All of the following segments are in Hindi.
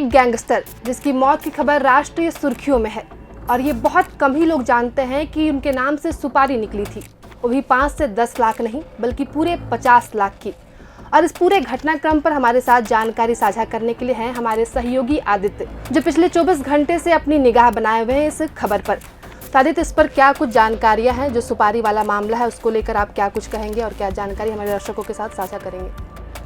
एक गैंगस्टर जिसकी मौत की खबर राष्ट्रीय सुर्खियों में है और ये बहुत कम ही लोग जानते हैं कि उनके नाम से सुपारी निकली थी, वो भी 5 से 10 लाख नहीं बल्कि पूरे 50 लाख की। और इस पूरे घटनाक्रम पर हमारे साथ जानकारी साझा करने के लिए हैं हमारे सहयोगी आदित्य, जो पिछले 24 घंटे से अपनी निगाह बनाए हुए हैं इस खबर पर। तो आदित्य, इस पर क्या कुछ जानकारियां हैं? जो सुपारी वाला मामला है उसको लेकर आप क्या कुछ कहेंगे और क्या जानकारी हमारे दर्शकों के साथ साझा करेंगे?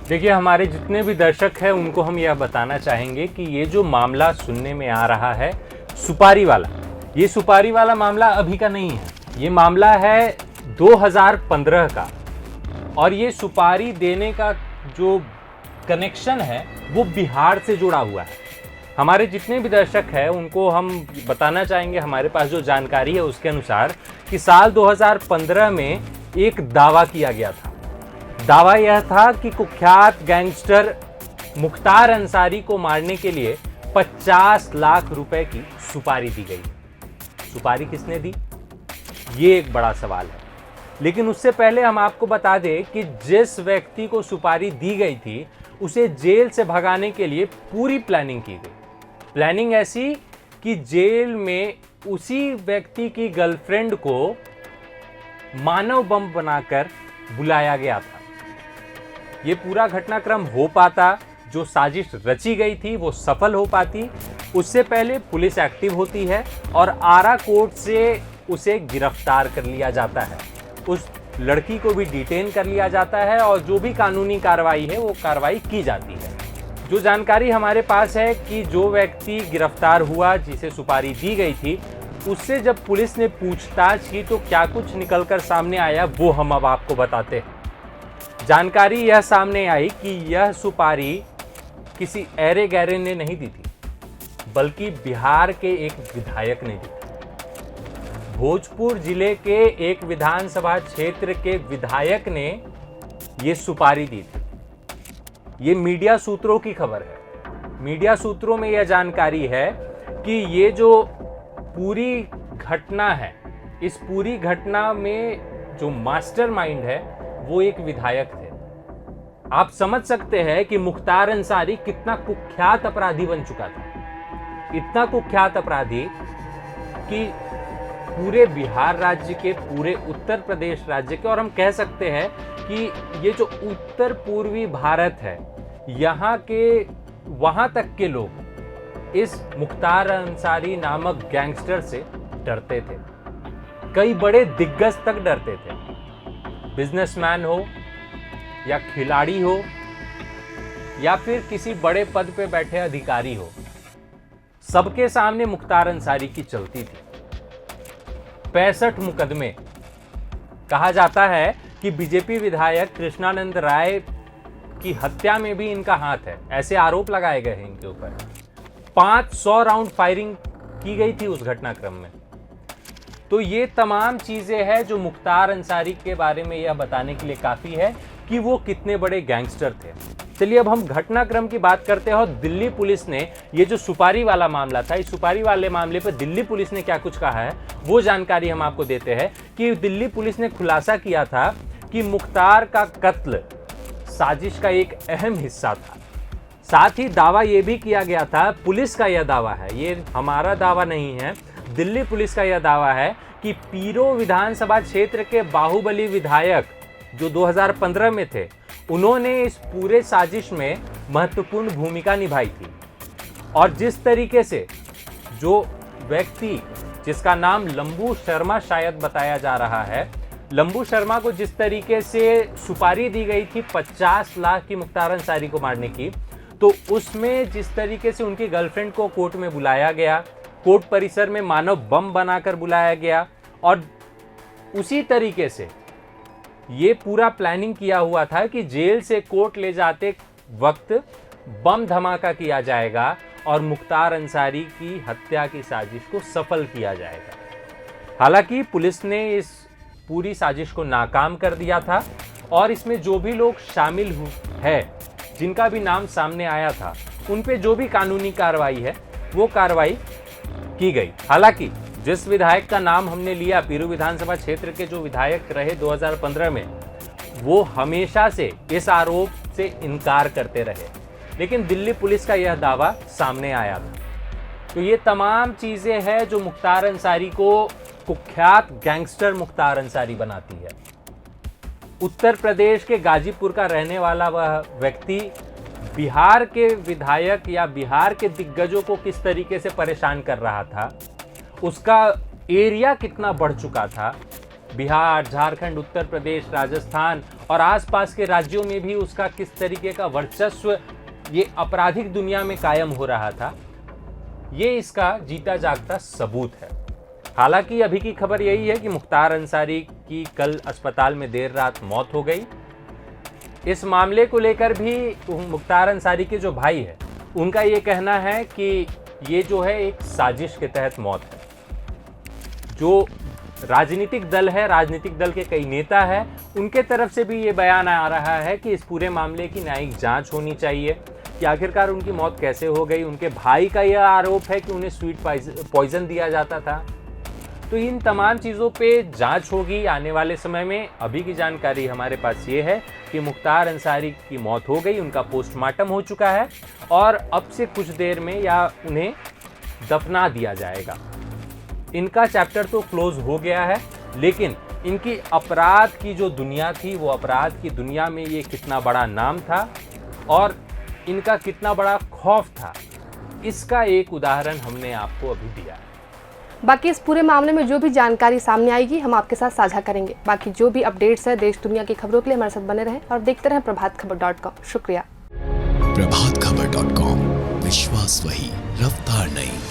देखिए, हमारे जितने भी दर्शक हैं उनको हम यह बताना चाहेंगे कि ये जो मामला सुनने में आ रहा है सुपारी वाला, ये सुपारी वाला मामला अभी का नहीं है। ये मामला है 2015 का और ये सुपारी देने का जो कनेक्शन है वो बिहार से जुड़ा हुआ है। हमारे जितने भी दर्शक हैं उनको हम बताना चाहेंगे, हमारे पास जो जानकारी है उसके अनुसार कि साल 2015 में एक दावा किया गया था। दावा यह था कि कुख्यात गैंगस्टर मुख्तार अंसारी को मारने के लिए 50 लाख रुपए की सुपारी दी गई। सुपारी किसने दी, ये एक बड़ा सवाल है। लेकिन उससे पहले हम आपको बता दें कि जिस व्यक्ति को सुपारी दी गई थी उसे जेल से भगाने के लिए पूरी प्लानिंग की गई। प्लानिंग ऐसी कि जेल में उसी व्यक्ति की गर्लफ्रेंड को मानव बम बनाकर बुलाया गया था। ये पूरा घटनाक्रम हो पाता, जो साजिश रची गई थी वो सफल हो पाती, उससे पहले पुलिस एक्टिव होती है और आरा कोर्ट से उसे गिरफ्तार कर लिया जाता है। उस लड़की को भी डिटेन कर लिया जाता है और जो भी कानूनी कार्रवाई है वो कार्रवाई की जाती है। जो जानकारी हमारे पास है कि जो व्यक्ति गिरफ्तार हुआ जिसे सुपारी दी गई थी, उससे जब पुलिस ने पूछताछ की तो क्या कुछ निकलकर सामने आया वो हम अब आपको बताते हैं। जानकारी यह सामने आई कि यह सुपारी किसी ऐरे गैरे ने नहीं दी थी, बल्कि बिहार के एक विधायक ने दी थी। भोजपुर जिले के एक विधानसभा क्षेत्र के विधायक ने यह सुपारी दी थी। ये मीडिया सूत्रों की खबर है। मीडिया सूत्रों में यह जानकारी है कि ये जो पूरी घटना है, इस पूरी घटना में जो मास्टरमाइंड है वो एक विधायक थे। आप समझ सकते हैं कि मुख्तार अंसारी कितना कुख्यात अपराधी बन चुका था। इतना कुख्यात अपराधी कि पूरे बिहार राज्य के, पूरे उत्तर प्रदेश राज्य के, और हम कह सकते हैं कि ये जो उत्तर पूर्वी भारत है यहाँ के वहां तक के लोग इस मुख्तार अंसारी नामक गैंगस्टर से डरते थे। कई बड़े दिग्गज तक डरते थे। बिजनेसमैन हो या खिलाड़ी हो या फिर किसी बड़े पद पे बैठे अधिकारी हो, सबके सामने मुख्तार अंसारी की चलती थी। 65 मुकदमे। कहा जाता है कि बीजेपी विधायक कृष्णानंद राय की हत्या में भी इनका हाथ है, ऐसे आरोप लगाए गए हैं इनके ऊपर। 500 राउंड फायरिंग की गई थी उस घटनाक्रम में। तो ये तमाम चीजें हैं जो मुख्तार अंसारी के बारे में यह बताने के लिए काफी है कि वो कितने बड़े गैंगस्टर थे। चलिए अब हम घटनाक्रम की बात करते हैं और दिल्ली पुलिस ने ये जो सुपारी वाला मामला था, इस सुपारी वाले मामले पर दिल्ली पुलिस ने क्या कुछ कहा है वो जानकारी हम आपको देते हैं। कि दिल्ली पुलिस ने खुलासा किया था कि मुख्तार का कत्ल साजिश का एक अहम हिस्सा था। साथ ही दावा यह भी किया गया था, पुलिस का यह दावा है, ये हमारा दावा नहीं है, दिल्ली पुलिस का यह दावा है कि पीरो विधानसभा क्षेत्र के बाहुबली विधायक जो 2015 में थे, उन्होंने इस पूरे साजिश में महत्वपूर्ण भूमिका निभाई थी। और जिस तरीके से जो व्यक्ति जिसका नाम लंबू शर्मा शायद बताया जा रहा है, लंबू शर्मा को जिस तरीके से सुपारी दी गई थी 50 लाख की मुख्तार अंसारी को मारने की, तो उसमें जिस तरीके से उनकी गर्लफ्रेंड को कोर्ट में बुलाया गया, कोर्ट परिसर में मानव बम बनाकर बुलाया गया, और उसी तरीके से ये पूरा प्लानिंग किया हुआ था कि जेल से कोर्ट ले जाते वक्त बम धमाका किया जाएगा और मुख्तार अंसारी की हत्या की साजिश को सफल किया जाएगा। हालांकि पुलिस ने इस पूरी साजिश को नाकाम कर दिया था और इसमें जो भी लोग शामिल है, जिनका भी नाम सामने आया था, उन पे जो भी कानूनी कार्रवाई है वो कार्रवाई की गई। हालांकि जिस विधायक का नाम हमने लिया, पीरू विधानसभा क्षेत्र के जो विधायक रहे 2015 में, वो हमेशा से इस आरोप से इनकार करते रहे। लेकिन दिल्ली पुलिस का यह दावा सामने आया था। तो ये तमाम चीज़ें हैं जो मुख्तार अंसारी को कुख्यात गैंगस्टर मुख्तार अंसारी बनाती है। उत्तर प्रदेश के गाजीपुर का रहने वाला वह व्यक्ति बिहार के विधायक या बिहार के दिग्गजों को किस तरीके से परेशान कर रहा था, उसका एरिया कितना बढ़ चुका था। बिहार, झारखंड, उत्तर प्रदेश, राजस्थान और आसपास के राज्यों में भी उसका किस तरीके का वर्चस्व ये आपराधिक दुनिया में कायम हो रहा था, ये इसका जीता जागता सबूत है। हालांकि अभी की खबर यही है कि मुख्तार अंसारी की कल अस्पताल में देर रात मौत हो गई। इस मामले को लेकर भी मुख्तार अंसारी के जो भाई है उनका ये कहना है कि ये जो है एक साजिश के तहत मौत है। जो राजनीतिक दल है, राजनीतिक दल के कई नेता हैं, उनके तरफ से भी ये बयान आ रहा है कि इस पूरे मामले की न्यायिक जांच होनी चाहिए कि आखिरकार उनकी मौत कैसे हो गई। उनके भाई का यह आरोप है कि उन्हें स्वीट पॉइजन दिया जाता था। तो इन तमाम चीज़ों पे जांच होगी आने वाले समय में। अभी की जानकारी हमारे पास ये है कि मुख्तार अंसारी की मौत हो गई, उनका पोस्टमार्टम हो चुका है और अब से कुछ देर में या उन्हें दफना दिया जाएगा। इनका चैप्टर तो क्लोज हो गया है, लेकिन इनकी अपराध की जो दुनिया थी, वो अपराध की दुनिया में ये कितना बड़ा नाम था और इनका कितना बड़ा खौफ था, इसका एक उदाहरण हमने आपको अभी दिया है। बाकी इस पूरे मामले में जो भी जानकारी सामने आएगी हम आपके साथ साझा करेंगे। बाकी जो भी अपडेट्स है देश दुनिया की खबरों के लिए हमारे साथ बने रहें और देखते रहें प्रभातखबर.com। शुक्रिया। प्रभातखबर.com, विश्वास वही, रफ्तार नहीं।